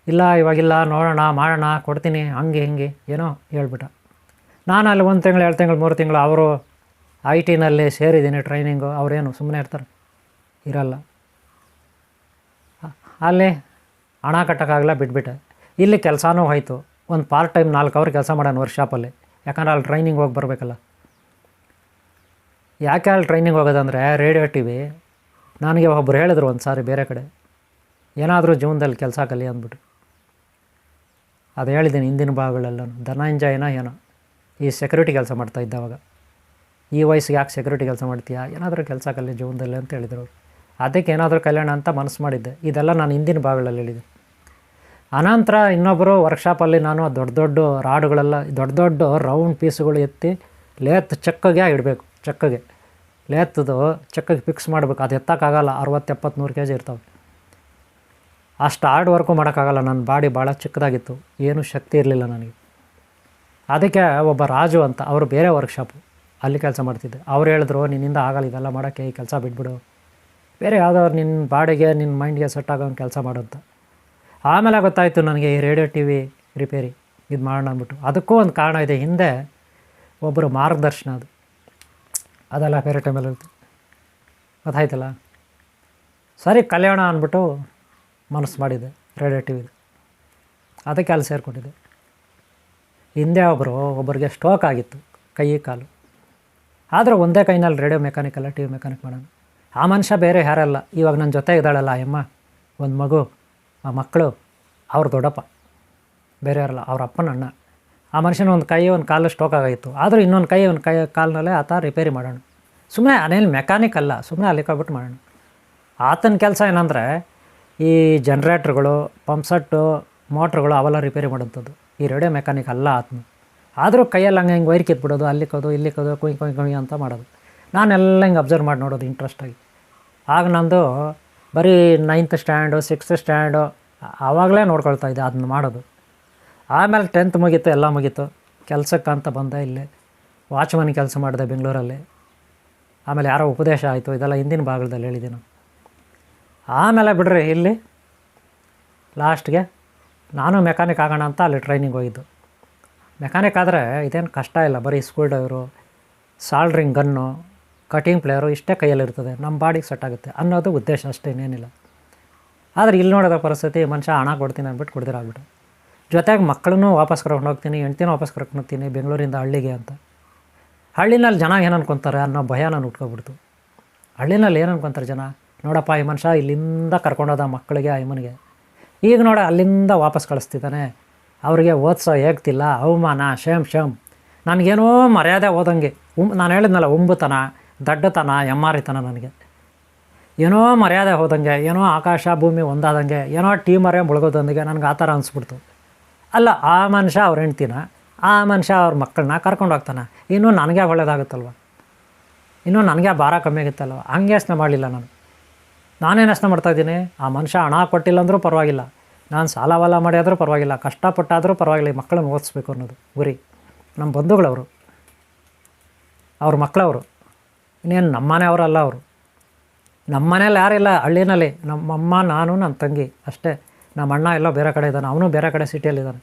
ಇಲ್ಲ ಇವಾಗಿಲ್ಲ, ನೋಡೋಣ, ಮಾಡೋಣ, ಕೊಡ್ತೀನಿ, ಹಂಗೆ ಹಿಂಗೆ ಏನೋ ಹೇಳ್ಬಿಟ್ಟ. ನಾನು ಅಲ್ಲಿ 1 ತಿಂಗಳು 2 ತಿಂಗಳು 3 ತಿಂಗಳು ಅವರು IT-ನಲ್ಲಿ ಸೇರಿದ್ದೀನಿ ಟ್ರೈನಿಂಗು. ಅವರೇನು ಸುಮ್ಮನೆ ಇರಲ್ಲ. ಅಲ್ಲಿ ಹಣ ಕಟ್ಟೋಕ್ಕಾಗಲ್ಲ, ಬಿಟ್ಬಿಟ್ಟೆ. ಇಲ್ಲಿ ಕೆಲಸನೂ ಹೋಯ್ತು. ಒಂದು ಪಾರ್ಟ್ ಟೈಮ್ 4 ಅವರ್ ಕೆಲಸ ಮಾಡೋಣ ವರ್ಕ್ಶಾಪಲ್ಲಿ, ಯಾಕಂದ್ರೆ ಅಲ್ಲಿ ಟ್ರೈನಿಂಗ್ ಹೋಗಿ ಬರಬೇಕಲ್ಲ. ಯಾಕೆ ಅಲ್ಲಿ ಟ್ರೈನಿಂಗ್ ಹೋಗೋದಂದರೆ, ರೇಡಿಯೋ TV ನನಗೆ ಒಬ್ಬರು ಹೇಳಿದ್ರು ಒಂದು ಸಾರಿ ಬೇರೆ ಕಡೆ, ಏನಾದರೂ ಜೀವನದಲ್ಲಿ ಕೆಲಸ ಕಲಿ ಅಂದ್ಬಿಟ್ಟು. ಅದು ಹೇಳಿದ್ದೀನಿ ಹಿಂದಿನ ಭಾಗಗಳೆಲ್ಲ. ಧನಂಜಯನ ಏನೋ ಈ ಸೆಕ್ಯೂರಿಟಿ ಕೆಲಸ ಮಾಡ್ತಾಯಿದ್ದವಾಗ, ಈ ವಯಸ್ಸಿಗೆ ಯಾಕೆ ಸೆಕ್ಯೂರಿಟಿ ಕೆಲಸ ಮಾಡ್ತೀಯಾ, ಏನಾದರೂ ಕೆಲಸ ಕಲಿ ಜೀವನದಲ್ಲಿ ಅಂತ ಹೇಳಿದರು. ಅದಕ್ಕೆ ಏನಾದರೂ ಕಲ್ಯಾಣ ಅಂತ ಮನಸ್ಸು ಮಾಡಿದ್ದೆ. ಇದೆಲ್ಲ ನಾನು ಹಿಂದಿನ ಭಾಗಗಳಲ್ಲಿ ಹೇಳಿದೆ. ಅನಂತರ ಇನ್ನೊಬ್ಬರು ವರ್ಕ್ಶಾಪಲ್ಲಿ ನಾನು ದೊಡ್ಡ ರಾಡುಗಳೆಲ್ಲ, ದೊಡ್ಡ ರೌಂಡ್ ಪೀಸುಗಳು ಎತ್ತಿ ಲೇತ್ ಚಕ್ಕಗೆ ಇಡಬೇಕು. ಲೇತದು ಚಕ್ಕಗೆ ಫಿಕ್ಸ್ ಮಾಡಬೇಕು. ಅದು ಎತ್ತಕ್ಕಾಗಲ್ಲ, 60-70-100 kg ಇರ್ತಾವೆ. ಅಷ್ಟು ಹಾರ್ಡ್ ವರ್ಕು ಮಾಡೋಕ್ಕಾಗಲ್ಲ. ನನ್ನ ಬಾಡಿ ಭಾಳ ಚಿಕ್ಕದಾಗಿತ್ತು, ಏನೂ ಶಕ್ತಿ ಇರಲಿಲ್ಲ ನನಗೆ. ಅದಕ್ಕೆ ಒಬ್ಬ ರಾಜು ಅಂತ, ಅವರು ಬೇರೆ ವರ್ಕ್ಶಾಪು, ಅಲ್ಲಿ ಕೆಲಸ ಮಾಡ್ತಿದ್ದೆ. ಅವ್ರು ಹೇಳಿದ್ರು, ನಿನ್ನಿಂದ ಆಗಲ್ಲ ಇದೆಲ್ಲ ಮಾಡೋಕ್ಕೆ, ಈ ಕೆಲಸ ಬಿಟ್ಬಿಡು, ಬೇರೆ ಯಾವುದಾದ್ರು ನಿನ್ನ ಬಾಡಿಗೆ ನಿನ್ನ ಮೈಂಡ್ಗೆ ಸೆಟ್ ಆಗೋ ಕೆಲಸ ಮಾಡು ಅಂತ. ಆಮೇಲೆ ಗೊತ್ತಾಯಿತು ನನಗೆ ಈ ರೇಡಿಯೋ TV ರಿಪೇರಿ ಇದು ಮಾಡೋಣ ಅಂದ್ಬಿಟ್ಟು. ಅದಕ್ಕೂ ಒಂದು ಕಾರಣ ಇದೆ, ಹಿಂದೆ ಒಬ್ಬರು ಮಾರ್ಗದರ್ಶನ, ಅದೆಲ್ಲ ಬೇರೆ ಟೈಮಲ್ಲಿ ಇರುತ್ತೆ, ಗೊತ್ತಾಯ್ತಲ್ಲ. ಸರಿ ಕಲ್ಯಾಣ ಅಂದ್ಬಿಟ್ಟು ಮನಸ್ಸು ಮಾಡಿದ್ದೆ ರೇಡಿಯೋ TVದು. ಅದಕ್ಕೆ ಅಲ್ಲಿ ಸೇರಿಕೊಂಡಿದ್ದೆ. ಹಿಂದೆ ಒಬ್ಬರಿಗೆ ಸ್ಟ್ರೋಕ್ ಆಗಿತ್ತು, ಕೈ ಕಾಲು. ಆದರೆ ಒಂದೇ ಕೈನಲ್ಲಿ ರೇಡಿಯೋ ಮೆಕ್ಯಾನಿಕ್ ಅಲ್ಲ, TV ಮೆಕ್ಯಾನಿಕ್ ಮಾಡೋಣ. ಆ ಮನುಷ್ಯ ಬೇರೆ ಯಾರಲ್ಲ, ಇವಾಗ ನನ್ನ ಜೊತೆ ಇದ್ದಾಳಲ್ಲ ಅಮ್ಮ, ಒಂದು ಮಗು, ಆ ಮಕ್ಕಳು, ಅವ್ರ ದೊಡ್ಡಪ್ಪ, ಬೇರೆ ಯಾರಲ್ಲ, ಅವ್ರ ಅಪ್ಪನ ಅಣ್ಣ. ಆ ಮನುಷ್ಯನ ಒಂದು ಕಾಲು ಸ್ಟ್ರೋಕ್ ಆಗಿತ್ತು. ಆದರೂ ಇನ್ನೊಂದು ಕಾಲಿನಲ್ಲೇ ಆತ ರಿಪೇರಿ ಮಾಡೋಣ. ಸುಮ್ಮನೆ ಅನೇನು ಮೆಕ್ಯಾನಿಕ್ ಅಲ್ಲ, ಸುಮ್ಮನೆ ಅಲ್ಲಿ ಹೋಗ್ಬಿಟ್ಟು ಮಾಡೋಣ. ಆತನ ಕೆಲಸ ಏನಂದರೆ ಈ ಜನ್ರೇಟ್ರುಗಳು, ಪಂಪ್ಸೆಟ್ಟು, ಮೋಟ್ರುಗಳು ಅವೆಲ್ಲ ರಿಪೇರಿ ಮಾಡೋಂಥದ್ದು. ಈ ರೇಡಿಯೋ ಮೆಕ್ಯಾನಿಕ್ ಅಲ್ಲ ಆತನು. ಆದರೂ ಕೈಯಲ್ಲಿ ಹಿಂಗೆ ವೈರ್ ಕಿತ್ಬಿಡೋದು, ಅಲ್ಲಿ ಕದು ಇಲ್ಲಿ ಕದು, ಕುಯ್ ಅಂತ ಮಾಡೋದು. ನಾನೆಲ್ಲ ಹಿಂಗೆ ಅಬ್ಸರ್ವ್ ಮಾಡಿ ನೋಡೋದು ಇಂಟ್ರೆಸ್ಟಾಗಿ. ಆಗ ನಂದು ಬರೀ 9th ಸ್ಟ್ಯಾಂಡು 6th ಸ್ಟ್ಯಾಂಡು ಆವಾಗಲೇ ನೋಡ್ಕೊಳ್ತಾ ಇದ್ದೆ ಅದನ್ನ ಮಾಡೋದು. ಆಮೇಲೆ 10th ಮುಗೀತು, ಎಲ್ಲ ಮುಗೀತು. ಕೆಲಸಕ್ಕಂತ ಬಂದೆ, ಇಲ್ಲೇ ವಾಚ್ಮನ್ ಕೆಲಸ ಮಾಡಿದೆ ಬೆಂಗಳೂರಲ್ಲಿ. ಆಮೇಲೆ ಯಾರೋ ಉಪದೇಶ ಆಯಿತು, ಇದೆಲ್ಲ ಹಿಂದಿನ ಭಾಗದಲ್ಲಿ ಹೇಳಿದ್ದೀನಿ. ಆಮೇಲೆ ಬಿಡ್ರಿ ಇಲ್ಲಿ ಲಾಸ್ಟ್ಗೆ ನಾನು ಮೆಕ್ಯಾನಿಕ್ ಆಗೋಣ ಅಂತ ಅಲ್ಲಿ ಟ್ರೈನಿಂಗ್ ಹೋಗಿದ್ದು. ಮೆಕ್ಯಾನಿಕ್ ಆದರೆ ಇದೇನು ಕಷ್ಟ ಇಲ್ಲ, ಬರೀ screw driver, soldering gun, cutting player ಇಷ್ಟೇ ಕೈಯಲ್ಲಿರ್ತದೆ, ನಮ್ಮ ಬಾಡಿಗೆ ಸೆಟ್ ಆಗುತ್ತೆ ಅನ್ನೋದು ಉದ್ದೇಶ, ಅಷ್ಟೇ, ಇನ್ನೇನಿಲ್ಲ. ಆದರೆ ಇಲ್ಲಿ ನೋಡೋದ ಪರಿಸ್ಥಿತಿ, ಮನುಷ್ಯ ಹಣ ಕೊಡ್ತೀನಿ ಅಂದ್ಬಿಟ್ಟು ಕೊಡ್ದಿರಾಗ್ಬಿಟ್ಟು. ಜೊತೆಗೆ ಮಕ್ಕಳನ್ನೂ ವಾಪಸ್ ಕರ್ಕೊಂಡು ಹೋಗ್ತೀನಿ, ಹೆಂಡ್ತಿನೂ ವಾಪಸ್ ಕರ್ಕೊಂಡು ಹೋಗ್ತೀನಿ ಬೆಂಗಳೂರಿಂದ ಹಳ್ಳಿಗೆ ಅಂತ. ಹಳ್ಳಿನಲ್ಲಿ ಜನ ಏನು ಅನ್ಕೊತಾರೆ ಅನ್ನೋ ಭಯ ನಾನು ಉಟ್ಕೊಬಿಡ್ತು. ಹಳ್ಳಿನಲ್ಲಿ ಏನು ಅನ್ಕೊತಾರೆ ಜನ, ನೋಡಪ್ಪ ಈ ಮನುಷ್ಯ ಇಲ್ಲಿಂದ ಕರ್ಕೊಂಡೋದ ಮಕ್ಕಳಿಗೆ ಅಮ್ಮನಿಗೆ, ಈಗ ನೋಡ ಅಲ್ಲಿಂದ ವಾಪಸ್ ಕಳಿಸ್ತಿದ್ದಾನೆ, ಅವರಿಗೆ ಓದಿಸೋ ಹೇಗ್ತಿಲ್ಲ, ಅವಮಾನ, ಶೇಮ್ ನನಗೇನೋ ಮರ್ಯಾದೆ ಹೋದಂಗೆ. ನಾನು ಹೇಳಿದ್ನಲ್ಲ, ಉಂಬುತನ, ದಡ್ಡತನ, ಎಮ್ಮಾರಿತನ, ನನಗೆ ಏನೋ ಮರ್ಯಾದೆ ಹೋದಂಗೆ, ಏನೋ ಆಕಾಶ ಭೂಮಿ ಒಂದಾದಂಗೆ, ಏನೋ ಟೀಮರೇ ಮುಳುಗೋದಂಗೆ ನನಗೆ ಆ ಥರ ಅನಿಸ್ಬಿಡ್ತು. ಅಲ್ಲ, ಆ ಮನುಷ್ಯ ಅವ್ರ ಹೆಂಡ್ತಿನ, ಆ ಮನುಷ್ಯ ಅವ್ರ ಮಕ್ಕಳನ್ನ ಕರ್ಕೊಂಡು ಹೋಗ್ತಾನೆ, ಇನ್ನೂ ನನಗೆ ಒಳ್ಳೇದಾಗುತ್ತಲ್ವ, ಇನ್ನೂ ನನಗೆ ಭಾರ ಕಮ್ಮಿ ಆಗುತ್ತಲ್ವ. ಹಂಗೆ ಯೋಚನೆ ಮಾಡಲಿಲ್ಲ ನಾನೇನು ಯೋಚನೆ ಮಾಡ್ತಾಯಿದ್ದೀನಿ, ಆ ಮನುಷ್ಯ ಹಣ ಕೊಟ್ಟಿಲ್ಲ ಅಂದರೂ ಪರವಾಗಿಲ್ಲ, ನಾನು ಸಾಲ ಮಾಡಿ ಆದರೂ ಪರವಾಗಿಲ್ಲ, ಕಷ್ಟಪಟ್ಟಾದರೂ ಪರವಾಗಿಲ್ಲ, ಈ ಮಕ್ಕಳನ್ನ ಓದಿಸ್ಬೇಕು ಅನ್ನೋದು ಗುರಿ. ನಮ್ಮ ಬಂಧುಗಳವರು, ಅವ್ರ ಮಕ್ಕಳವರು, ಇನ್ನೇನು ನಮ್ಮ ಮನೆಯವರಲ್ಲ ಅವರು. ನಮ್ಮ ಮನೇಲಿ ಯಾರಿಲ್ಲ ಹಳ್ಳಿನಲ್ಲಿ, ನಮ್ಮಮ್ಮ, ನಾನು, ನನ್ನ ತಂಗಿ ಅಷ್ಟೇ. ನಮ್ಮ ಅಣ್ಣ ಎಲ್ಲೋ ಬೇರೆ ಕಡೆ ಇದ್ದಾನೆ, ಅವನು ಬೇರೆ ಕಡೆ ಸಿಟಿಯಲ್ಲಿದ್ದಾನೆ,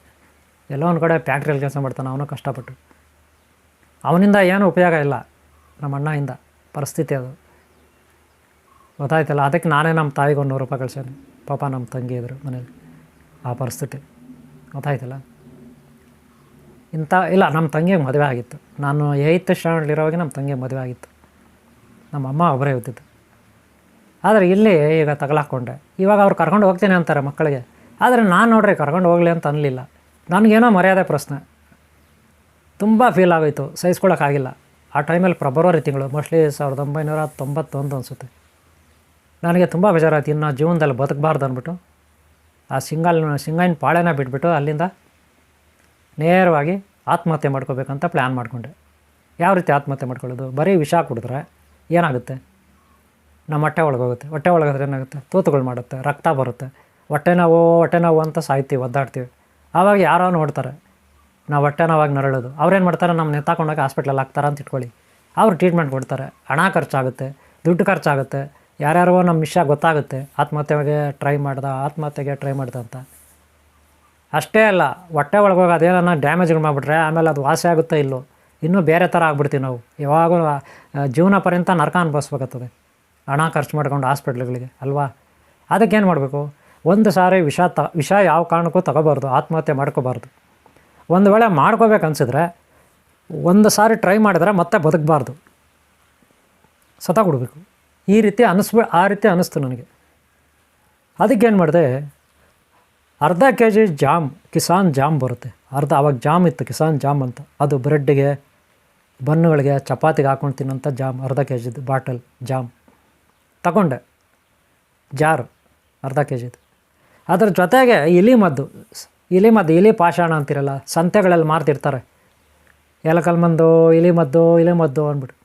ಎಲ್ಲೋ ಒಂದು ಕಡೆ ಫ್ಯಾಕ್ಟ್ರಿಯಲ್ಲಿ ಕೆಲಸ ಮಾಡ್ತಾನೆ ಅವನು ಕಷ್ಟಪಟ್ಟು. ಅವನಿಂದ ಏನೂ ಉಪಯೋಗ ಇಲ್ಲ, ನಮ್ಮ ಅಣ್ಣಯಿಂದ ಪರಿಸ್ಥಿತಿ ಅದು ಗೊತ್ತಾಯ್ತಲ್ಲ. ಅದಕ್ಕೆ ನಾನೇ ನಮ್ಮ ತಾಯಿಗೆ ₹100 ಕಳ್ಸೇನೆ. ಪಾಪ ನಮ್ಮ ತಂಗಿ ಇದ್ರು ಮನೇಲಿ, ಆ ಪರಿಸ್ಥಿತಿ ಗೊತ್ತಾಯ್ತಲ್ಲ. ಇಲ್ಲ, ನಮ್ಮ ತಂಗಿಗೆ ಮದುವೆ ಆಗಿತ್ತು. ನಾನು 8th ಸ್ಟ್ಯಾಂಡರ್ಡ್ಲಿರೋವಾಗ ನಮ್ಮ ತಂಗಿಗೆ ಮದುವೆ ಆಗಿತ್ತು. ನಮ್ಮ ಅಮ್ಮ ಒಬ್ಬರೇ ಇದ್ದಿದ್ದು. ಆದರೆ ಇಲ್ಲಿ ಈಗ ತಗಲಾಕ್ಕೊಂಡೆ. ಇವಾಗ ಅವ್ರು ಕರ್ಕೊಂಡು ಹೋಗ್ತೀನಿ ಅಂತಾರೆ ಮಕ್ಕಳಿಗೆ, ಆದರೆ ನಾನು ನೋಡ್ರಿ ಕರ್ಕೊಂಡು ಹೋಗಲಿ ಅಂತ ಅನ್ನಲಿಲ್ಲ. ನನಗೇನೋ ಮರ್ಯಾದೆ ಪ್ರಶ್ನೆ ತುಂಬ ಫೀಲ್ ಆಗೋಯ್ತು, ಸಹಿಸ್ಕೊಳ್ಳೋಕ್ಕಾಗಿಲ್ಲ. ಆ ಟೈಮಲ್ಲಿ ಫೆಬ್ರವರಿ ತಿಂಗಳು, ಮೋಸ್ಟ್ಲಿ 1991 ಅನಿಸುತ್ತೆ. ನನಗೆ ತುಂಬ ಬೇಜಾರಾಯ್ತು, ಇನ್ನು ಜೀವನದಲ್ಲಿ ಬದುಕಬಾರ್ದು ಅಂದ್ಬಿಟ್ಟು ಆ ಸಿಂಗಾಯಿನ ಪಾಳೆನ ಬಿಟ್ಬಿಟ್ಟು ಅಲ್ಲಿಂದ ನೇರವಾಗಿ ಆತ್ಮಹತ್ಯೆ ಮಾಡ್ಕೋಬೇಕಂತ ಪ್ಲ್ಯಾನ್ ಮಾಡಿಕೊಂಡೆ. ಯಾವ ರೀತಿ ಆತ್ಮಹತ್ಯೆ ಮಾಡ್ಕೊಳ್ಳೋದು? ಬರೀ ವಿಷ ಕುಡಿದ್ರೆ ಏನಾಗುತ್ತೆ? ನಮ್ಮ ಹೊಟ್ಟೆ ಒಳಗೋಗುತ್ತೆ. ಹೊಟ್ಟೆ ಒಳಗಾದ್ರೆ ಏನಾಗುತ್ತೆ? ತೂತುಗಳು ಮಾಡುತ್ತೆ, ರಕ್ತ ಬರುತ್ತೆ, ಹೊಟ್ಟೆ ನೋವು ಅಂತ ಸಾಯ್ತೀವಿ, ಒದ್ದಾಡ್ತೀವಿ. ಆವಾಗ ಯಾರೋ ನೋಡ್ತಾರೆ ನಾವು ಹೊಟ್ಟೆ ನೋವಾಗಿ ನರಳೋದು. ಅವ್ರೇನು ಮಾಡ್ತಾರೆ, ನಮ್ಮ ನೆತ್ತಾಕೊಂಡೋಗಿ ಹಾಸ್ಪಿಟ್ಲಲ್ಲಿ ಹಾಕ್ತಾರೆ ಅಂತ ಇಟ್ಕೊಳ್ಳಿ. ಅವ್ರು ಟ್ರೀಟ್ಮೆಂಟ್ ಕೊಡ್ತಾರೆ, ಹಣ ಖರ್ಚಾಗುತ್ತೆ, ದುಡ್ಡು ಖರ್ಚಾಗುತ್ತೆ, ಯಾರ್ಯಾರೋ ನಮ್ಮ ವಿಷಯ ಗೊತ್ತಾಗುತ್ತೆ, ಆತ್ಮಹತ್ಯೆಗೆ ಟ್ರೈ ಮಾಡ್ದೆ ಅಂತ. ಅಷ್ಟೇ ಅಲ್ಲ, ಹೊಟ್ಟೆ ಒಳಗೋಗಿ ಅದೇನನ್ನ ಡ್ಯಾಮೇಜ್ಗಳು ಮಾಡಿಬಿಟ್ರೆ ಆಮೇಲೆ ಅದು ವಾಸಿ ಆಗುತ್ತೋ ಇಲ್ಲೋ, ಇನ್ನೂ ಬೇರೆ ಥರ ಆಗ್ಬಿಡ್ತೀವಿ ನಾವು. ಯಾವಾಗೂ ಜೀವನ ಪರ್ಯಂತ ನರಕ ಅನುಭವಿಸ್ಬೇಕಾಗ್ತದೆ ಹಣ ಖರ್ಚು ಮಾಡ್ಕೊಂಡು ಹಾಸ್ಪಿಟ್ಲ್ಗಳಿಗೆ ಅಲ್ವಾ. ಅದಕ್ಕೇನು ಮಾಡಬೇಕು? ಒಂದು ಸಾರಿ ವಿಷ ಯಾವ ಕಾರಣಕ್ಕೂ ತಗೋಬಾರ್ದು, ಆತ್ಮಹತ್ಯೆ ಮಾಡ್ಕೋಬಾರ್ದು. ಒಂದು ವೇಳೆ ಮಾಡ್ಕೋಬೇಕು ಅನಿಸಿದ್ರೆ ಒಂದು ಸಾರಿ ಟ್ರೈ ಮಾಡಿದ್ರೆ ಮತ್ತೆ ಬದುಕಬಾರ್ದು, ಸತ್ತೋಗ್ಬಿಡ್ಬೇಕು. ಆ ರೀತಿ ಅನ್ನಿಸ್ತು ನನಗೆ. ಅದಕ್ಕೇನು ಮಾಡಿದೆ, ಅರ್ಧ kg ಜಾಮ್, ಕಿಸಾನ್ ಜಾಮ್ ಬರುತ್ತೆ, ಆವಾಗ ಜಾಮ್ ಇತ್ತು, ಕಿಸಾನ್ ಜಾಮ್ ಅಂತ. ಅದು ಬ್ರೆಡ್ಗೆ, ಬನ್ನುಗಳಿಗೆ, ಚಪಾತಿಗೆ ಹಾಕ್ಕೊಂಡು ತಿನ್ನೋಂಥ ಜಾಮ್, ಅರ್ಧ kg ಬಾಟಲ್ ಜಾಮ್ ತಗೊಂಡೆ, ಜಾರು ಅರ್ಧ kg. ಅದ್ರ ಜೊತೆಗೆ ಇಲಿ ಪಾಷಾಣ ಅಂತಿರಲ್ಲ, ಸಂತೆಗಳಲ್ಲಿ ಮಾರ್ತಿರ್ತಾರೆ, ಎಲಕಲ್ಮಂದು ಇಲಿ ಮದ್ದು ಅಂದ್ಬಿಟ್ಟು.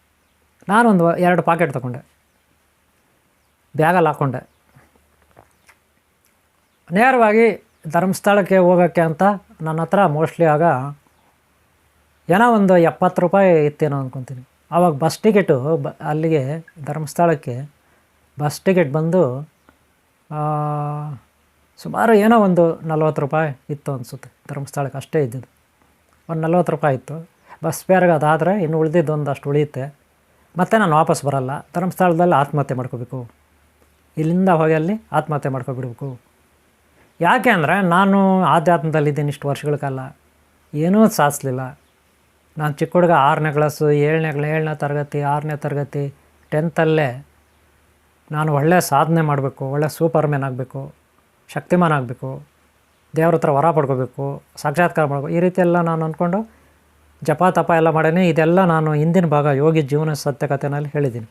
ನಾನೊಂದು 2 ಪಾಕೆಟ್ ತೊಗೊಂಡೆ, ಬ್ಯಾಗಲ್ಲಿ ಹಾಕ್ಕೊಂಡೆ. ನೇರವಾಗಿ ಧರ್ಮಸ್ಥಳಕ್ಕೆ ಹೋಗೋಕ್ಕೆ ಅಂತ ನನ್ನ ಹತ್ರ ಮೋಸ್ಟ್ಲಿ ಆಗ ಏನೋ ಒಂದು ₹70 ಇತ್ತೇನೋ ಅಂದ್ಕೊತೀನಿ. ಆವಾಗ ಬಸ್ ಟಿಕೆಟು ಅಲ್ಲಿಗೆ ಧರ್ಮಸ್ಥಳಕ್ಕೆ ಬಸ್ ಟಿಕೆಟ್ ಬಂದು ಸುಮಾರು ಏನೋ ಒಂದು ₹40 ಇತ್ತು ಅನಿಸುತ್ತೆ. ಧರ್ಮಸ್ಥಳಕ್ಕೆ ಅಷ್ಟೇ ಇದ್ದಿದ್ದು, ಒಂದು ₹40 ಇತ್ತು. ಬಸ್ ಫೇರ್ಗೆ ಅದಾದರೆ ಇನ್ನು ಉಳಿದಿದ್ದು ಒಂದಷ್ಟು ಉಳಿಯುತ್ತೆ. ಮತ್ತು ನಾನು ವಾಪಸ್ ಬರೋಲ್ಲ, ಧರ್ಮಸ್ಥಳದಲ್ಲಿ ಆತ್ಮಹತ್ಯೆ ಮಾಡ್ಕೋಬೇಕು, ಇಲ್ಲಿಂದ ಹೋಗಿ ಅಲ್ಲಿ ಆತ್ಮಹತ್ಯೆ ಮಾಡ್ಕೊಬಿಡ್ಬೇಕು. ಯಾಕೆ ಅಂದರೆ ನಾನು ಆಧ್ಯಾತ್ಮದಲ್ಲಿದ್ದೀನಿ ಇಷ್ಟು ವರ್ಷಗಳ ಕಾಲ, ಏನೂ ಸಾಧಿಸಲಿಲ್ಲ. ನಾನು ಚಿಕ್ಕ ಹುಡುಗ 6ನೇ ಕ್ಲಾಸು, 7ನೇ ತರಗತಿ, 6ನೇ ತರಗತಿ, 10ಥಲ್ಲೇ ನಾನು ಒಳ್ಳೆಯ ಸಾಧನೆ ಮಾಡಬೇಕು, ಒಳ್ಳೆಯ ಸೂಪರ್ಮ್ಯಾನ್ ಆಗಬೇಕು, ಶಕ್ತಿಮಾನ್ ಆಗಬೇಕು, ದೇವ್ರ ಹತ್ರ ವರ ಪಡ್ಕೋಬೇಕು, ಸಾಕ್ಷಾತ್ಕಾರ ಮಾಡಬೇಕು, ಈ ರೀತಿ ಎಲ್ಲ ನಾನು ಅಂದ್ಕೊಂಡು ಜಪ ತಪ ಎಲ್ಲ ಮಾಡೀನಿ. ಇದೆಲ್ಲ ನಾನು ಹಿಂದಿನ ಭಾಗ ಯೋಗಿ ಜೀವನ ಸತ್ಯಕಥೆನಲ್ಲಿ ಹೇಳಿದ್ದೀನಿ.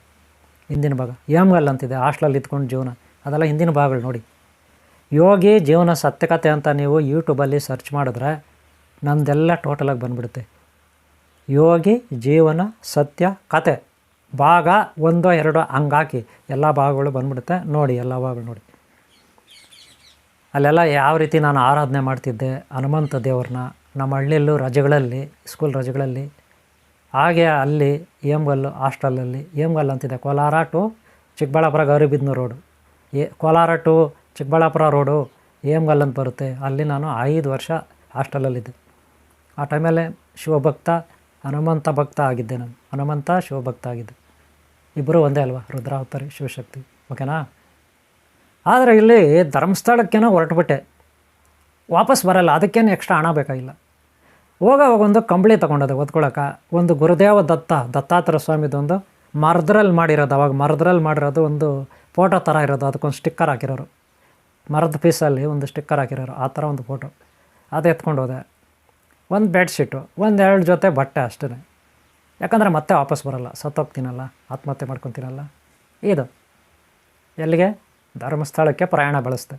ಹಿಂದಿನ ಭಾಗ ಏಮ್ಗಲ್ ಅಂತಿದೆ, ಹಾಸ್ಟೆಲಲ್ಲಿ ಇದ್ಕೊಂಡು ಜೀವನ, ಅದೆಲ್ಲ ಹಿಂದಿನ ಭಾಗಗಳು ನೋಡಿ. ಯೋಗಿ ಜೀವನ ಸತ್ಯಕಥೆ ಅಂತ ನೀವು ಯೂಟ್ಯೂಬಲ್ಲಿ ಸರ್ಚ್ ಮಾಡಿದ್ರೆ ನಂದೆಲ್ಲ ಟೋಟಲಾಗಿ ಬಂದುಬಿಡುತ್ತೆ. ಯೋಗಿ ಜೀವನ ಸತ್ಯ ಕಥೆ ಭಾಗ 1, 2 ಹಂಗಾಕಿ ಎಲ್ಲ ಭಾಗಗಳು ಬಂದುಬಿಡುತ್ತೆ. ನೋಡಿ, ಎಲ್ಲ ಭಾಗಗಳು ನೋಡಿ. ಅಲ್ಲೆಲ್ಲ ಯಾವ ರೀತಿ ನಾನು ಆರಾಧನೆ ಮಾಡ್ತಿದ್ದೆ ಹನುಮಂತ ದೇವ್ರನ್ನ, ನಮ್ಮ ಹಳ್ಳಿಯಲ್ಲೂ ರಜೆಗಳಲ್ಲಿ, ಸ್ಕೂಲ್ ರಜೆಗಳಲ್ಲಿ. ಹಾಗೆ ಅಲ್ಲಿ ಏಮ್ಗಲ್ಲು ಹಾಸ್ಟೆಲಲ್ಲಿ, ಏಮ್ಗಲ್ ಅಂತಿದೆ, Kolar to Chikkaballapur Gauribidanur road, Kolar to Chikkaballapur road Emgal ಅಂತ ಬರುತ್ತೆ. ಅಲ್ಲಿ ನಾನು 5 ವರ್ಷ ಹಾಸ್ಟೆಲಲ್ಲಿದ್ದೆ. ಆ ಟೈಮಲ್ಲೇ ಶಿವಭಕ್ತ, ಹನುಮಂತ ಭಕ್ತ ಆಗಿದ್ದೆ ನಾನು. ಹನುಮಂತ ಶಿವಭಕ್ತ ಆಗಿದ್ದೆ, ಇಬ್ಬರು ಒಂದೇ ಅಲ್ವಾ, ರುದ್ರಾವತಾರಿ ಶಿವಶಕ್ತಿ, ಓಕೆನಾ. ಆದರೆ ಇಲ್ಲಿ ಧರ್ಮಸ್ಥಳಕ್ಕೇನೋ ಹೊರಟುಬಿಟ್ಟೆ. ವಾಪಸ್ ಬರಲ್ಲ, ಅದಕ್ಕೇನು ಎಕ್ಸ್ಟ್ರಾ ಹಣ ಬೇಕಾಗಿಲ್ಲ. ಒಂದು ಕಂಬಳಿ ತೊಗೊಂಡದೆ ಓದ್ಕೊಳಕ್ಕೆ, ಒಂದು ಗುರುದೇವ ದತ್ತಾತ್ರೇಯ ಸ್ವಾಮಿದೊಂದು ಮರದ್ರಲ್ಲಿ ಮಾಡಿರೋದು, ಅವಾಗ ಮರದ್ರಲ್ಲಿ ಮಾಡಿರೋದು ಒಂದು ಫೋಟೋ ಥರ ಇರೋದು, ಅದಕ್ಕೊಂದು ಸ್ಟಿಕ್ಕರ್ ಹಾಕಿರೋರು, ಮರದ ಪೀಸಲ್ಲಿ ಒಂದು ಸ್ಟಿಕ್ಕರ್ ಹಾಕಿರೋರು, ಆ ಥರ ಒಂದು ಫೋಟೋ, ಅದು ಎತ್ಕೊಂಡು ಹೋದೆ. ಒಂದು ಬೆಡ್ಶೀಟು, 1-2 ಜೊತೆ ಬಟ್ಟೆ ಅಷ್ಟೇ, ಯಾಕಂದರೆ ಮತ್ತೆ ವಾಪಸ್ ಬರೋಲ್ಲ, ಸತ್ತೋಗ್ತೀನಲ್ಲ, ಆತ್ಮಹತ್ಯೆ ಮಾಡ್ಕೊತೀನಲ್ಲ. ಇದು ಎಲ್ಲಿಗೆ? ಧರ್ಮಸ್ಥಳಕ್ಕೆ ಪ್ರಯಾಣ ಬೆಳೆಸ್ದೆ.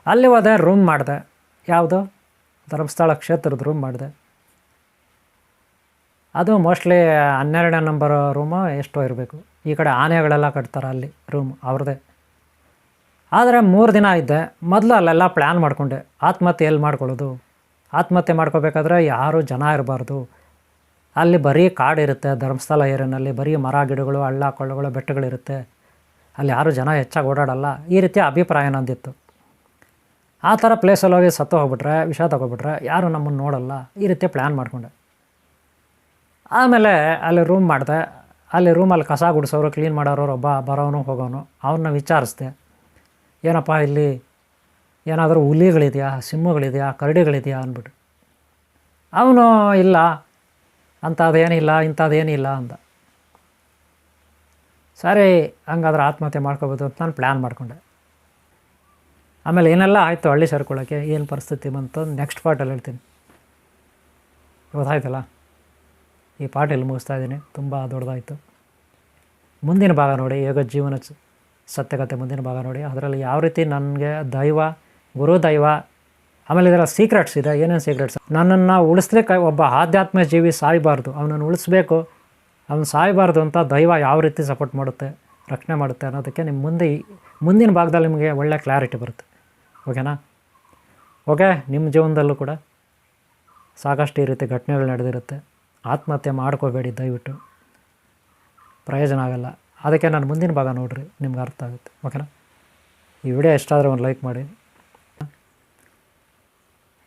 ಅಲ್ಲಿ ಹೋದೆ, ರೂಮ್ ಮಾಡಿದೆ. ಯಾವುದು? ಧರ್ಮಸ್ಥಳ ಕ್ಷೇತ್ರದ ರೂಮ್ ಮಾಡಿದೆ. ಅದು ಮೋಸ್ಟ್ಲಿ 12ನೇ ನಂಬರ್ ರೂಮು ಎಷ್ಟೋ ಇರಬೇಕು. ಈ ಕಡೆ ಆನೆಗಳೆಲ್ಲ ಕಟ್ತಾರೆ ಅಲ್ಲಿ ರೂಮ್ ಅವ್ರದ್ದೇ. ಆದರೆ 3 ದಿನ ಇದ್ದೆ. ಮೊದಲು ಅಲ್ಲೆಲ್ಲ ಪ್ಲ್ಯಾನ್ ಮಾಡಿಕೊಂಡೆ, ಆತ್ಮಹತ್ಯೆ ಎಲ್ಲಿ ಮಾಡ್ಕೊಳ್ಳೋದು. ಆತ್ಮಹತ್ಯೆ ಮಾಡ್ಕೋಬೇಕಾದ್ರೆ ಯಾರೂ ಜನ ಇರಬಾರ್ದು, ಅಲ್ಲಿ ಬರೀ ಕಾಡಿರುತ್ತೆ. ಧರ್ಮಸ್ಥಳ ಏರಿಯಾನಲ್ಲಿ ಬರೀ ಮರ ಗಿಡಗಳು, ಹಳ್ಳ ಕೊಳ್ಳಗಳು, ಬೆಟ್ಟಗಳಿರುತ್ತೆ, ಅಲ್ಲಿ ಯಾರೂ ಜನ ಹೆಚ್ಚಾಗಿ ಓಡಾಡಲ್ಲ, ಈ ರೀತಿಯ ಅಭಿಪ್ರಾಯ ನಂದಿತ್ತು. ಆ ಥರ ಪ್ಲೇಸಲ್ಲಿ ಹೋಗಿ ಸತ್ತು ಹೋಗ್ಬಿಟ್ರೆ, ವಿಷ ತಗೊಬಿಟ್ರೆ ಯಾರೂ ನಮ್ಮನ್ನು ನೋಡಲ್ಲ, ಈ ರೀತಿ ಪ್ಲ್ಯಾನ್ ಮಾಡಿಕೊಂಡೆ. ಆಮೇಲೆ ಅಲ್ಲಿ ರೂಮ್ ಮಾಡಿದೆ. ಅಲ್ಲಿ ರೂಮಲ್ಲಿ ಕಸ ಗುಡಿಸೋರು, ಕ್ಲೀನ್ ಮಾಡೋರು ಒಬ್ಬ ಬರೋನು ಹೋಗೋನು, ಅವನ್ನ ವಿಚಾರಿಸ್ದೆ, ಏನಪ್ಪ ಇಲ್ಲಿ ಏನಾದರೂ ಹುಲಿಗಳಿದೆಯಾ, ಸಿಂಹಗಳಿದೆಯಾ, ಕರಡಿಗಳಿದೆಯಾ ಅಂದ್ಬಿಟ್ಟು. ಅವನು ಇಲ್ಲ, ಅಂಥದ್ದೇನಿಲ್ಲ, ಇಂಥದ್ದೇನಿಲ್ಲ ಅಂದ. ಸರಿ, ಹಂಗಾದ್ರೆ ಆತ್ಮಹತ್ಯೆ ಮಾಡ್ಕೋಬೋದು ಅಂತ ನಾನು ಪ್ಲ್ಯಾನ್ ಮಾಡಿಕೊಂಡೆ. ಆಮೇಲೆ ಏನೆಲ್ಲ ಆಯಿತು ಹಳ್ಳಿ ಸೇರ್ಕೊಳ್ಳೋಕ್ಕೆ, ಏನು ಪರಿಸ್ಥಿತಿ ಬಂತು ನೆಕ್ಸ್ಟ್ ಪಾರ್ಟಲ್ಲಿ ಹೇಳ್ತೀನಿ. ಗೊತ್ತಾಯ್ತಲ್ಲ, ಈ ಪಾಠ ಇಲ್ಲಿ ಮುಗಿಸ್ತಾ ಇದ್ದೀನಿ, ತುಂಬ ದೊಡ್ಡದಾಯಿತು. ಮುಂದಿನ ಭಾಗ ನೋಡಿ, ಯೋಗ ಜೀವನ ಸತ್ಯಕತೆ ಮುಂದಿನ ಭಾಗ ನೋಡಿ. ಅದರಲ್ಲಿ ಯಾವ ರೀತಿ ನನಗೆ ದೈವ, ಗುರು ದೈವ, ಆಮೇಲೆ ಇದರ ಸೀಕ್ರೆಟ್ಸ್ ಇದೆ. ಏನೇನು ಸೀಕ್ರೆಟ್ಸ್? ನನ್ನನ್ನು ಉಳಿಸ್ಲಿಕ್ಕೆ ಒಬ್ಬ ಆಧ್ಯಾತ್ಮ ಜೀವಿ ಸಾಯಬಾರ್ದು, ಅವನನ್ನು ಉಳಿಸ್ಬೇಕು, ಅವನು ಸಾಯಬಾರ್ದು ಅಂತ ದೈವ ಯಾವ ರೀತಿ ಸಪೋರ್ಟ್ ಮಾಡುತ್ತೆ, ರಕ್ಷಣೆ ಮಾಡುತ್ತೆ ಅನ್ನೋದಕ್ಕೆ ಮುಂದಿನ ಭಾಗದಲ್ಲಿ ನಿಮಗೆ ಒಳ್ಳೆ ಕ್ಲಾರಿಟಿ ಬರುತ್ತೆ. ಓಕೆನಾ? ಓಕೆ, ನಿಮ್ಮ ಜೀವನದಲ್ಲೂ ಕೂಡ ಸಾಕಷ್ಟು ಈ ರೀತಿ ಘಟನೆಗಳು ನಡೆದಿರುತ್ತೆ. ಆತ್ಮಹತ್ಯೆ ಮಾಡ್ಕೋಬೇಡಿ ದಯವಿಟ್ಟು, ಪ್ರಯೋಜನ ಆಗಲ್ಲ. ಅದಕ್ಕೆ ನಾನು ಮುಂದಿನ ಭಾಗ ನೋಡಿರಿ, ನಿಮ್ಗೆ ಅರ್ಥ ಆಗುತ್ತೆ. ಓಕೆನಾ? ಈ ವಿಡಿಯೋ ಇಷ್ಟ ಆದರೆ ಒಂದು ಲೈಕ್ ಮಾಡಿ.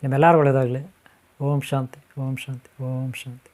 ನಿಮ್ಮೆಲ್ಲರೂ ಒಳ್ಳೆಯದಾಗಲಿ. ಓಂ ಶಾಂತಿ, ಓಂ ಶಾಂತಿ, ಓಂ ಶಾಂತಿ.